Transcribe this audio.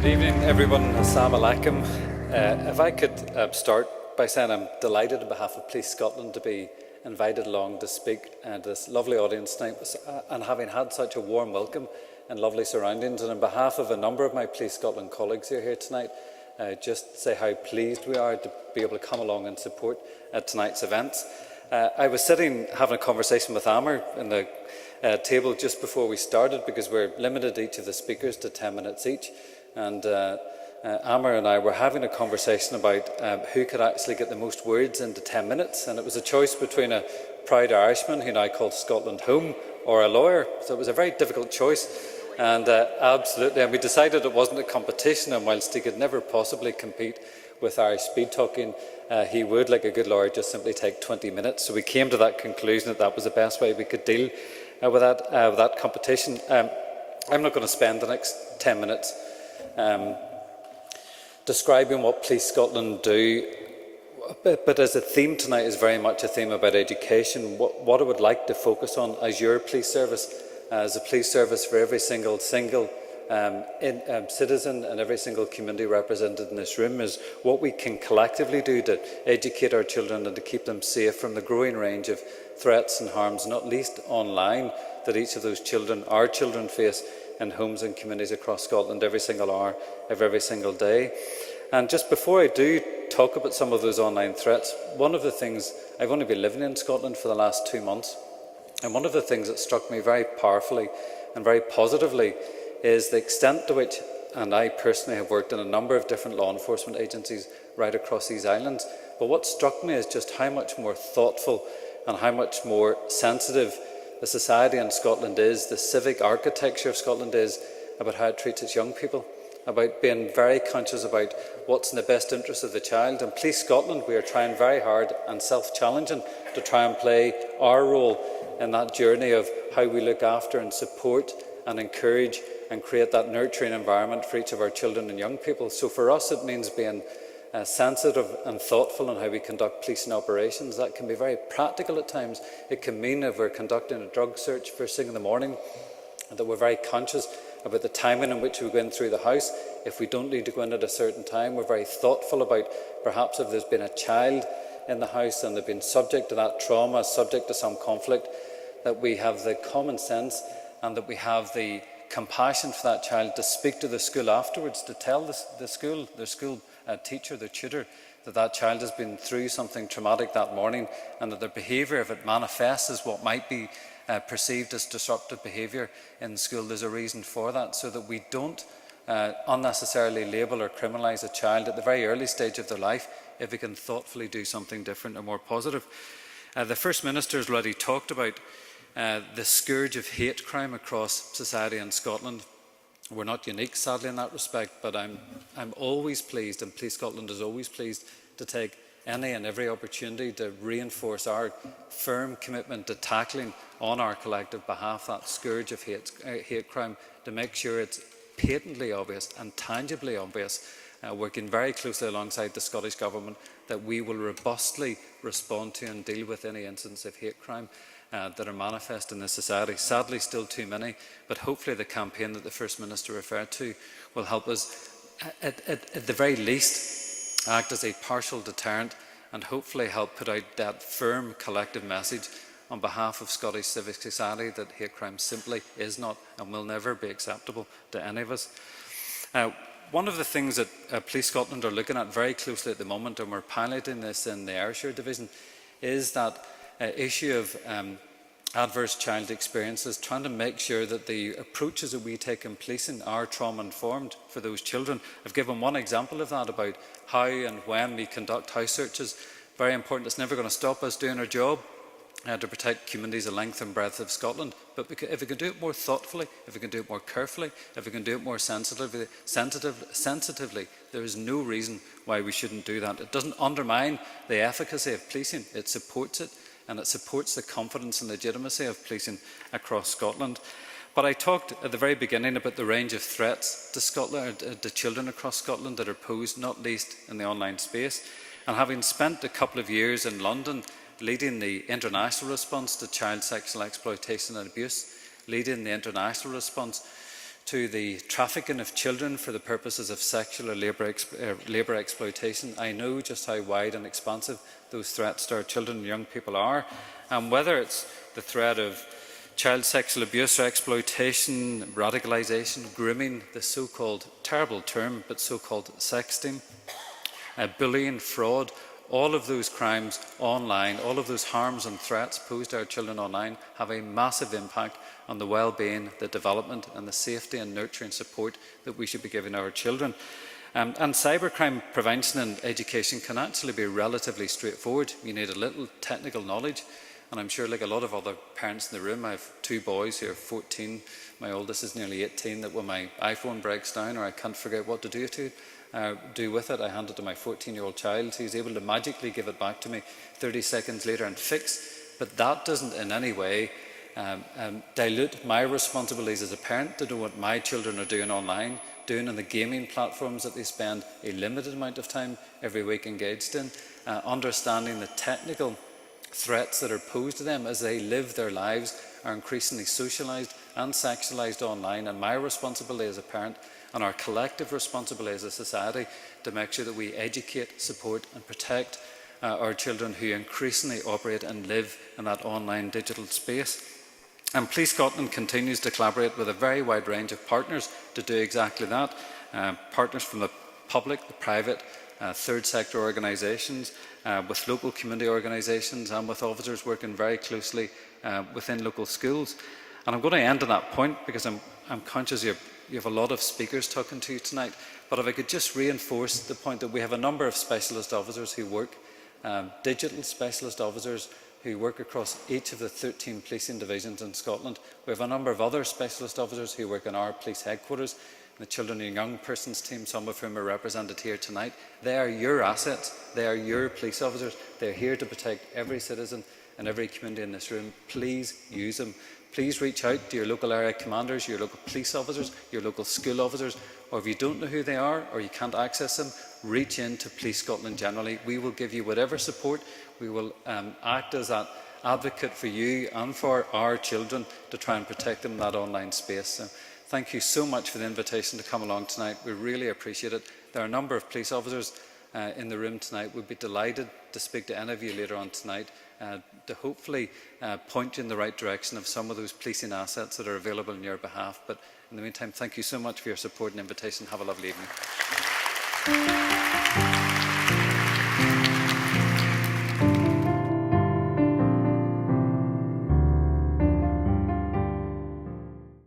Good evening, everyone. Assalamu alaikum. If I could start by saying I'm delighted on behalf of Police Scotland to be invited along to speak to this lovely audience tonight, and having had such a warm welcome and lovely surroundings. And on behalf of a number of my Police Scotland colleagues who are here tonight, just say how pleased we are to be able to come along and support tonight's events. I was sitting having a conversation with Amr in the table just before we started, because we're limited each of the speakers to 10 minutes each. And Amr and I were having a conversation about who could actually get the most words into 10 minutes. And it was a choice between a proud Irishman who now calls Scotland home or a lawyer. So it was a very difficult choice. And absolutely, and we decided it wasn't a competition. And whilst he could never possibly compete with Irish speed talking, he would, like a good lawyer, just simply take 20 minutes. So we came to that conclusion that that was the best way we could deal with that competition. I'm not going to spend the next 10 minutes describing what Police Scotland do, but as a theme tonight is very much a theme about education. What I would like to focus on as your police service, as a police service for every single citizen and every single community represented in this room, is what we can collectively do to educate our children and to keep them safe from the growing range of threats and harms, not least online, that each of those children, our children, face in homes and communities across Scotland every single hour of every single day. And just before I do talk about some of those online threats, one of the things, I've only been living in Scotland for the last 2 months, and one of the things that struck me very powerfully and very positively is the extent to which, and I personally have worked in a number of different law enforcement agencies right across these islands, but what struck me is just how much more thoughtful and how much more sensitive the society in Scotland is, the civic architecture of Scotland is, about how it treats its young people, about being very conscious about what's in the best interest of the child. And Police Scotland, we are trying very hard and self-challenging to try and play our role in that journey of how we look after and support and encourage and create that nurturing environment for each of our children and young people. So for us, it means being sensitive and thoughtful in how we conduct policing operations. That can be very practical at times. It can mean if we're conducting a drug search first thing in the morning, that we're very conscious about the timing in which we go in through the house. If we don't need to go in at a certain time, we're very thoughtful about perhaps if there's been a child in the house and they've been subject to that trauma, subject to some conflict, that we have the common sense and that we have the compassion for that child to speak to the school afterwards, to tell their school teacher, their tutor, that child has been through something traumatic that morning, and that their behaviour, if it manifests as what might be perceived as disruptive behaviour in school, there's a reason for that, so that we don't unnecessarily label or criminalise a child at the very early stage of their life if we can thoughtfully do something different and more positive. The First Minister has already talked about the scourge of hate crime across society in Scotland. We're not unique, sadly, in that respect, but I'm always pleased, and Police Scotland is always pleased, to take any and every opportunity to reinforce our firm commitment to tackling on our collective behalf that scourge of hate crime, to make sure it's patently obvious and tangibly obvious, working very closely alongside the Scottish Government, that we will robustly respond to and deal with any incidents of hate crime that are manifest in this society. Sadly, still too many, but hopefully the campaign that the First Minister referred to will help us, at the very least, act as a partial deterrent and hopefully help put out that firm collective message on behalf of Scottish civic society that hate crime simply is not and will never be acceptable to any of us. One of the things that Police Scotland are looking at very closely at the moment, and we're piloting this in the Ayrshire Division, is that issue of adverse child experiences, trying to make sure that the approaches that we take in policing are trauma-informed for those children. I've given one example of that about how and when we conduct house searches. Very important. It's never going to stop us doing our job to protect communities the length and breadth of Scotland. But if we can do it more thoughtfully, if we can do it more carefully, if we can do it more sensitively, there is no reason why we shouldn't do that. It doesn't undermine the efficacy of policing. It supports it, and it supports the confidence and legitimacy of policing across Scotland. But I talked at the very beginning about the range of threats to Scotland, to children across Scotland that are posed not least in the online space. And having spent a couple of years in London leading the international response to child sexual exploitation and abuse, leading the international response to the trafficking of children for the purposes of sexual or labour exploitation. I know just how wide and expansive those threats to our children and young people are. And whether it's the threat of child sexual abuse or exploitation, radicalisation, grooming, the so-called terrible term, but so-called sexting, bullying, fraud, all of those crimes online, all of those harms and threats posed to our children online have a massive impact on the well-being, the development and the safety and nurturing support that we should be giving our children. And cybercrime prevention and education can actually be relatively straightforward. You need a little technical knowledge, and I'm sure, like a lot of other parents in the room, I have 2 boys who are 14, my oldest is nearly 18, that when my iPhone breaks down or I can't figure out what to do with it, I hand it to my 14-year-old child who's able to magically give it back to me 30 seconds later and fix. But that doesn't in any way dilute my responsibilities as a parent to know what my children are doing online, doing on the gaming platforms that they spend a limited amount of time every week engaged in, understanding the technical threats that are posed to them as they live their lives are increasingly socialised and sexualised online, and my responsibility as a parent and our collective responsibility as a society to make sure that we educate, support and protect our children who increasingly operate and live in that online digital space. And Police Scotland continues to collaborate with a very wide range of partners to do exactly that. Partners from the public, the private, third sector organisations, with local community organisations and with officers working very closely within local schools. And I'm going to end on that point because I'm conscious you have a lot of speakers talking to you tonight, but if I could just reinforce the point that we have a number of specialist officers who work, digital specialist officers who work across each of the 13 policing divisions in Scotland. We have a number of other specialist officers who work in our police headquarters, the children and young persons team, some of whom are represented here tonight. They are your assets, they are your police officers, they're here to protect every citizen and every community in this room. Please use them. Please reach out to your local area commanders, your local police officers, your local school officers, or if you don't know who they are or you can't access them, reach in to Police Scotland generally. We will give you whatever support. We will act as that advocate for you and for our children to try and protect them in that online space. So thank you so much for the invitation to come along tonight. We really appreciate it. There are a number of police officers in the room tonight. We'd be delighted to speak to any of you later on tonight to hopefully point you in the right direction of some of those policing assets that are available on your behalf. But in the meantime, thank you so much for your support and invitation. Have a lovely evening.